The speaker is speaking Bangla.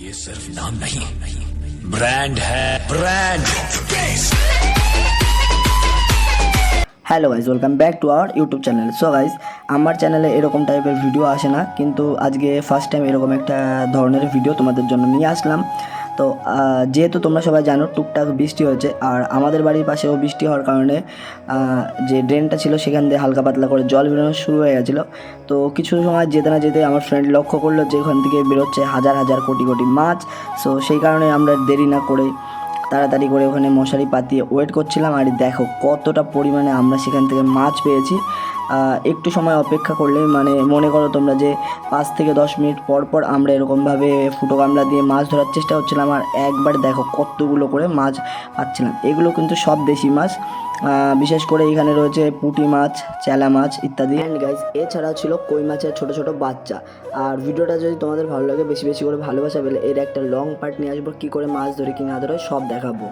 ये सिर्फ नाम नहीं ब्रांड है brand. Hello guys, welcome back to our YouTube channel. So guys, আমার চ্যানেলে এরকম টাইপের ভিডিও আসে না, কিন্তু আজকে ফার্স্ট টাইম এরকম একটা ধরনের ভিডিও তোমাদের জন্য নিয়ে আসলাম। তো যেহেতু তোমরা সবাই জানো টুকটাক বৃষ্টি হয়েছে, আর আমাদের বাড়ির পাশেও বৃষ্টি হওয়ার কারণে যে ড্রেনটা ছিল সেখান দিয়ে হালকা পাতলা করে জল বেরোনো শুরু হয়ে গেছিলো। তো কিছু সময় যেতে না যেতে আমার ফ্রেন্ড লক্ষ্য করলো যে ওখান থেকে বেরোচ্ছে হাজার হাজার কোটি কোটি মাছ। সো সেই কারণে আমরা দেরি না করে তাড়াতাড়ি করে ওখানে মশারি পাতিয়ে ওয়েট করছিলাম। আর দেখো কতটা পরিমাণে আমরা সেখান থেকে মাছ পেয়েছি। একটু সময় অপেক্ষা করলে মানে মনে করো তোমরা যে 5 থেকে 10 মিনিট পর পর আমরা এরকমভাবে ফুটো গামলা দিয়ে মাছ ধরার চেষ্টা করছিলাম। আর একবার দেখো কতগুলো করে মাছ পাচ্ছিলাম। এগুলো কিন্তু সব দেশি মাছ, বিশেষ করে এখানে রয়েছে পুঁটি মাছ, চেলা মাছ ইত্যাদি। অ্যান্ড গাইজ, এছাড়াও ছিল কই মাছের ছোটো ছোটো বাচ্চা। আর ভিডিওটা যদি তোমাদের ভালো লাগে, বেশি বেশি করে ভালোবাসা পেলে এর একটা লং পার্ট নিয়ে আসবো, কী করে মাছ ধরে কি না ধরে সব দেখাবো।